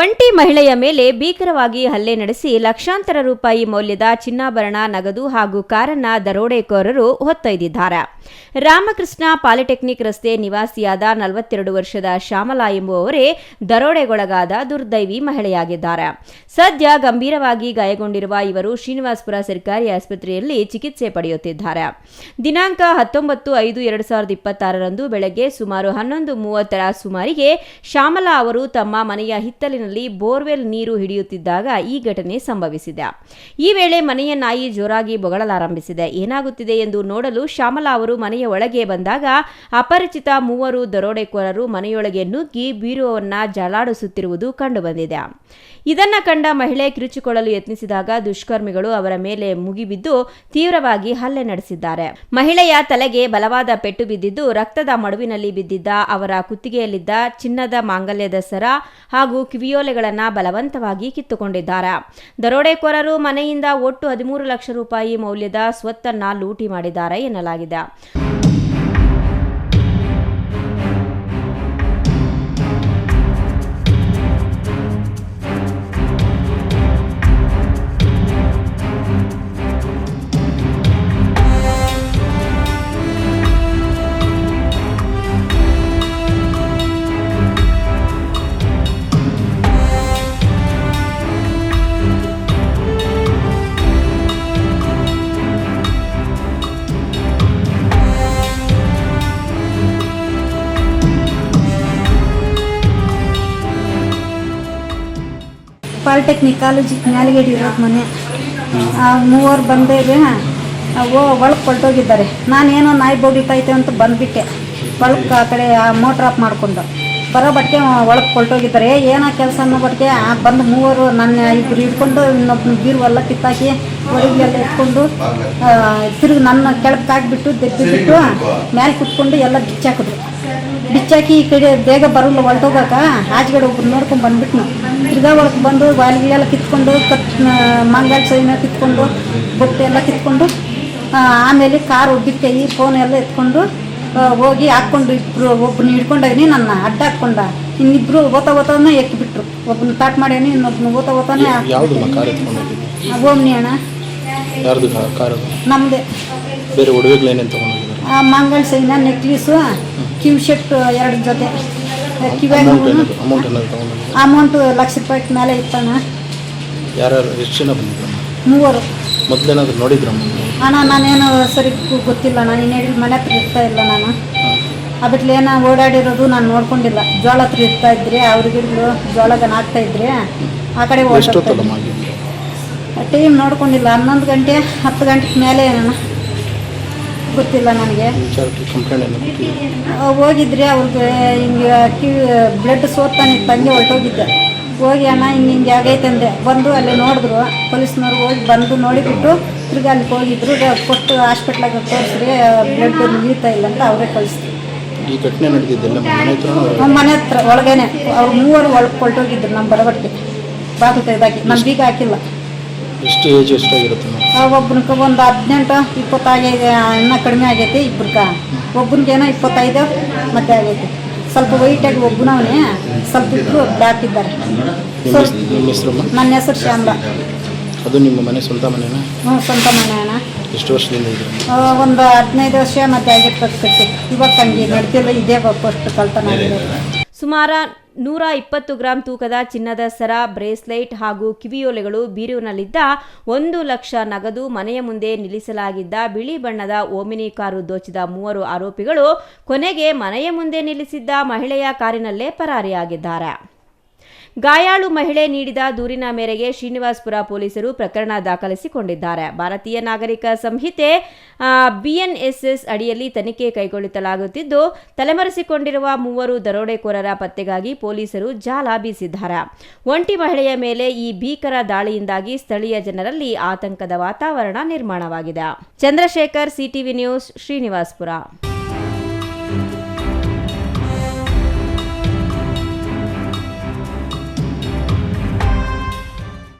ಒಂಟಿ ಮಹಿಳೆಯ ಮೇಲೆ ಭೀಕರವಾಗಿ ಹಲ್ಲೆ ನಡೆಸಿ ಲಕ್ಷಾಂತರ ರೂಪಾಯಿ ಮೌಲ್ಯದ ಚಿನ್ನಾಭರಣ, ನಗದು ಹಾಗೂ ಕಾರನ್ನ ದರೋಡೆಕೋರರು ಹೊತ್ತೊಯ್ದಿದ್ದಾರೆ. ರಾಮಕೃಷ್ಣ ಪಾಲಿಟೆಕ್ನಿಕ್ ರಸ್ತೆ ನಿವಾಸಿಯಾದ 42 ವರ್ಷದ ಶ್ಯಾಮಲಾ ಎಂಬುವವರೇ ದರೋಡೆಗೊಳಗಾದ ದುರ್ದೈವಿ ಮಹಿಳೆಯಾಗಿದ್ದಾರೆ. ಸದ್ಯ ಗಂಭೀರವಾಗಿ ಗಾಯಗೊಂಡಿರುವ ಇವರು ಶ್ರೀನಿವಾಸಪುರ ಸರ್ಕಾರಿ ಆಸ್ಪತ್ರೆಯಲ್ಲಿ ಚಿಕಿತ್ಸೆ ಪಡೆಯುತ್ತಿದ್ದಾರೆ. ದಿನಾಂಕ 19/5/2026 ಬೆಳಗ್ಗೆ ಸುಮಾರು 11:30 ಸುಮಾರಿಗೆ ಶ್ಯಾಮಲಾ ಅವರು ತಮ್ಮ ಮನೆಯ ಹಿತ್ತಲಿನಲ್ಲಿ ಬೋರ್ವೆಲ್ ನೀರು ಹಿಡಿಯುತ್ತಿದ್ದಾಗ ಈ ಘಟನೆ ಸಂಭವಿಸಿದೆ. ಈ ವೇಳೆ ಮನೆಯ ನಾಯಿ ಜೋರಾಗಿ ಬೊಗಳಲಾರಂಭಿಸಿದೆ. ಏನಾಗುತ್ತಿದೆ ಎಂದು ನೋಡಲು ಶ್ಯಾಮಲಾ ಅವರು ಮನೆಯ ಒಳಗೆ ಬಂದಾಗ ಅಪರಿಚಿತ 3 ದರೋಡೆಕೋರರು ಮನೆಯೊಳಗೆ ನುಗ್ಗಿ ಬೀರುವನ್ನ ಜಾಲಾಡಿಸುತ್ತಿರುವುದು ಕಂಡುಬಂದಿದೆ. ಇದನ್ನ ಕಂಡ ಮಹಿಳೆ ಕಿರುಚಿಕೊಳ್ಳಲು ಯತ್ನಿಸಿದಾಗ ದುಷ್ಕರ್ಮಿಗಳು ಅವರ ಮೇಲೆ ಮುಗಿಬಿದ್ದು ತೀವ್ರವಾಗಿ ಹಲ್ಲೆ ನಡೆಸಿದ್ದಾರೆ. ಮಹಿಳೆಯ ತಲೆಗೆ ಬಲವಾದ ಪೆಟ್ಟು ಬಿದ್ದಿದ್ದು ರಕ್ತದ ಮಡುವಿನಲ್ಲಿ ಬಿದ್ದಿದ್ದ ಅವರ ಕುತ್ತಿಗೆಯಲ್ಲಿದ್ದ ಚಿನ್ನದ ಮಾಂಗಲ್ಯದ ಸರ ಹಾಗೂ ಕಿವಿಯೋಲೆಗಳನ್ನು ಬಲವಂತವಾಗಿ ಕಿತ್ತುಕೊಂಡಿದ್ದಾರೆ. ದರೋಡೆಕೋರರು ಮನೆಯಿಂದ ಒಟ್ಟು 13 ಲಕ್ಷ ರೂಪಾಯಿ ಮೌಲ್ಯದ ಸ್ವತ್ತನ್ನ ಲೂಟಿ ಮಾಡಿದ್ದಾರೆ ಎನ್ನಲಾಗಿದೆ. ಪಾಲಿಟೆಕ್ನಿಕ್ ಕಾಲೇಜ್ ಮ್ಯಾಲಗೇಡಿ ಇರೋದು ಮನೆ. 3 ಬಂದೇವೆ, ಒಳಗೆ ಕೊಲ್ಟೋಗಿದ್ದಾರೆ. ನಾನೇನೋ ನಾಯಿ ಬೌಡಿತೈತೆ ಅಂತ ಬಂದುಬಿಟ್ಟೆ. ಒಳಗೆ ಆ ಕಡೆ ಮೋಟ್ರ್ ಆಫ್ ಮಾಡಿಕೊಂಡು ಬರೋ ಬಟ್ಟಿಗೆ ಒಳಗೆ ಕೊಲ್ಟೋಗಿದ್ದಾರೆ. ಏನೋ ಕೆಲಸ ಅನ್ನೋ ಬಟ್ಟಿಗೆ ಬಂದು 3 ನನ್ನ ಇಬ್ಬರು ಹಿಡ್ಕೊಂಡು ಇನ್ನೊಬ್ಬನ ಬೀರುವೆಲ್ಲ ಕಿತ್ತಾಕಿ ಒಳಗೆಲ್ಲ ಎತ್ಕೊಂಡು ತಿರುಗಿ ನನ್ನ ಕೆಳಕ್ಕೆ ಹಾಕಿಬಿಟ್ಟು ದೆಬ್ಬಿಬಿಟ್ಟು ಮೇಲೆ ಕುತ್ಕೊಂಡು ಎಲ್ಲ ಬಿಚ್ಚಾಕಿದ್ರು. ಬಿಚ್ಚಾಕಿ ಈ ಕಡೆ ಬೇಗ ಬರಲ್ಲ ಹೊಲ್ಟೋಗಾಕ ಆಚೆಗಡೆ ಒಬ್ರು ನೋಡ್ಕೊಂಡು ಬಂದ್ಬಿಟ್ಟು ತಿರ್ಗಾ ಒಳಗೆ ಬಂದು ವಾಲಿಗೆಲ್ಲ ಕಿತ್ಕೊಂಡು ಮಂಗಲ್ ಸೈನ ಕಿತ್ಕೊಂಡು ಬೊಟ್ಟೆ ಎಲ್ಲ ಕಿತ್ಕೊಂಡು ಆಮೇಲೆ ಕಾರು ಬಿಟ್ಟೆ ಈ ಫೋನ್ ಎಲ್ಲ ಎತ್ಕೊಂಡು ಹೋಗಿ ಹಾಕ್ಕೊಂಡು ಒಬ್ಬನ ಹಿಡ್ಕೊಂಡಾಗಿನಿ. ನನ್ನ ಅಡ್ಡ ಹಾಕ್ಕೊಂಡ ಇನ್ನಿಬ್ರು ಓತಾನೆ ಎಕ್ಕಿಬಿಟ್ರು. ಒಬ್ಬನ ತಾಟ್ ಮಾಡೇನಿ, ಇನ್ನೊಬ್ಬನ ಓತಾನೆ ಓಮ್ನಿ ಅಣ್ಣ ನಮ್ಮದೇ. ಮಂಗಲ್ ಸೈನ, ನೆಕ್ಲೀಸು, ಕಿವ್ ಶೆಟ್ 2 ಜೊತೆ, ಕಿವ್ಯಾಗ ಅಮೌಂಟ್ ₹1 ಲಕ್ಷ ಮೇಲೆ ಇತ್ತಣ್ಣ. 3 ಅಣ್ಣ. ನಾನೇನು ಸರಿ ಗೊತ್ತಿಲ್ಲ, ನಾನು ಇನ್ನೇಳಿ ಮನೆ ಹತ್ರ ಇರ್ತಾ ಇಲ್ಲ. ನಾನು ಅಬಿಟ್ಲೆ ಏನೋ ಓಡಾಡಿರೋದು ನಾನು ನೋಡ್ಕೊಂಡಿಲ್ಲ. ಜೋಳ ಹತ್ರ ಇರ್ತಾ ಇದ್ರೆ ಅವ್ರಿಗಿರ್ಲು ಜೋಳಗನ ಹಾಕ್ತಾ ಇದ್ರೆ ಆ ಕಡೆ ಟೈಮ್ ನೋಡ್ಕೊಂಡಿಲ್ಲ. 11 ಗಂಟೆ 10 ಗಂಟೆ ಮೇಲೆ ಏನಣ್ಣ ಗೊತ್ತಿಲ್ಲ ನನಗೆ. ಹೋಗಿದ್ರೆ ಅವ್ರಿಗೆ ಹಿಂಗೆ ಬ್ಲಡ್ ಸೋತಾನಿತ್ತು, ಹಂಗೆ ಹೊರಟೋಗಿದ್ದೆ. ಹೋಗಿ ಅಣ್ಣ ಹಿಂಗೆ ಆಗೈತೆ ಅಂದೆ. ಬಂದು ಅಲ್ಲಿ ನೋಡಿದ್ರು ಪೊಲೀಸ್ನವ್ರು. ಹೋಗಿ ಬಂದು ನೋಡಿಬಿಟ್ಟು ತಿರ್ಗಿ ಅಲ್ಲಿಗೆ ಹೋಗಿದ್ರು. ಕೊಟ್ಟು ಹಾಸ್ಪಿಟ್ಲಾಗ ತೋರಿಸ್ರಿ, ಬ್ಲಡ್ ನಿಲ್ತಾ ಇಲ್ಲ ಅಂತ ಅವರೇ ಕಳಿಸ್ತು. ಈ ಘಟನೆ ನಡೆದಿದ್ದೆಲ್ಲ ಮನೆ ಹತ್ರ ಒಳಗೇನೆ. ಅವ್ರು 3 ಒಳಗೆ ಕೊಲ್ಟೋಗಿದ್ರು. ನಮ್ಮ ಬರಬಟ್ಟಿಗೆ ಬಾಗಿಲು ತೆಗೆದಾಕಿ ನಮ್ಮ ಬೀಗ ಹಾಕಿಲ್ಲ. ಎಷ್ಟು ಏಜ್ ಎಷ್ಟಾಗಿರುತ್ತೆ? ಒಬ್ಬನಿಗೆ ಒಂದು 18-20 ಆಗೈತೆ, ಇನ್ನೂ ಕಡಿಮೆ ಆಗೈತೆ. ಇಬ್ಬರಿಗೆ ಒಬ್ಬನಿಗೇನೋ 25 ಮತ್ತೆ ಆಗೈತೆ. ಸ್ವಲ್ಪ ವೈಟಾಗಿ ಒಬ್ಬನವನೇ, ಸ್ವಲ್ಪ ಇಬ್ಬರು ಬ್ಲ್ಯಾಕ್ ಇದ್ದಾರೆ. ನನ್ನ ಹೆಸರು ಶ್ಯಾಮಲಾ. ಅದು ನಿಮ್ಮ ಮನೆ ಸ್ವಂತ ಮನೆನಾ? ಹ್ಞೂ, ಸ್ವಂತ ಮನೆ ಅಣ್ಣ. ಎಷ್ಟು ವರ್ಷದಿಂದ ಇದೆ? ಒಂದು 15 ವರ್ಷ ಮತ್ತೆ ಆಗಿರ್ತದೆ ಕಟ್ಟಿ. ಇವಾಗ ಹಂಗೆ ನಡ್ತಿಲ್ಲ, ಇದೇ ಫಸ್ಟ್ ಕಳ್ತನ ಆಗಿದೆ. ಸುಮಾರು 120 ಗ್ರಾಂ ತೂಕದ ಚಿನ್ನದ ಸರ, ಬ್ರೇಸ್ಲೈಟ್ ಹಾಗೂ ಕಿವಿಯೋಲೆಗಳು, ಬೀರುವಿನಲ್ಲಿದ್ದ 1 ಲಕ್ಷ ನಗದು, ಮನೆಯ ಮುಂದೆ ನಿಲ್ಲಿಸಲಾಗಿದ್ದ ಬಿಳಿ ಬಣ್ಣದ ಓಮಿನಿ ಕಾರು ದೋಚಿದ 3 ಆರೋಪಿಗಳು ಕೊನೆಗೆ ಮನೆಯ ಮುಂದೆ ನಿಲ್ಲಿಸಿದ್ದ ಮಹಿಳೆಯ ಕಾರಿನಲ್ಲೇ ಪರಾರಿಯಾಗಿದ್ದಾರೆ. ಗಾಯಾಳು ಮಹಿಳೆ ನೀಡಿದ ದೂರಿನ ಮೇರೆಗೆ ಶ್ರೀನಿವಾಸಪುರ ಪೊಲೀಸರು ಪ್ರಕರಣ ದಾಖಲಿಸಿಕೊಂಡಿದ್ದಾರೆ. ಭಾರತೀಯ ನಾಗರಿಕ ಸಂಹಿತೆ BNSS ಅಡಿಯಲ್ಲಿ ತನಿಖೆ ಕೈಗೊಳ್ಳಲಾಗುತ್ತಿದ್ದು, ತಲೆಮರೆಸಿಕೊಂಡಿರುವ 3 ದರೋಡೆಕೋರರ ಪತ್ತೆಗಾಗಿ ಪೊಲೀಸರು ಜಾಲ ಬೀಸಿದ್ದಾರೆ. ಒಂಟಿ ಮಹಿಳೆಯ ಮೇಲೆ ಈ ಭೀಕರ ದಾಳಿಯಿಂದಾಗಿ ಸ್ಥಳೀಯ ಜನರಲ್ಲಿ ಆತಂಕದ ವಾತಾವರಣ ನಿರ್ಮಾಣವಾಗಿದೆ. Chandrashekar, CTV news, Srinivaspur.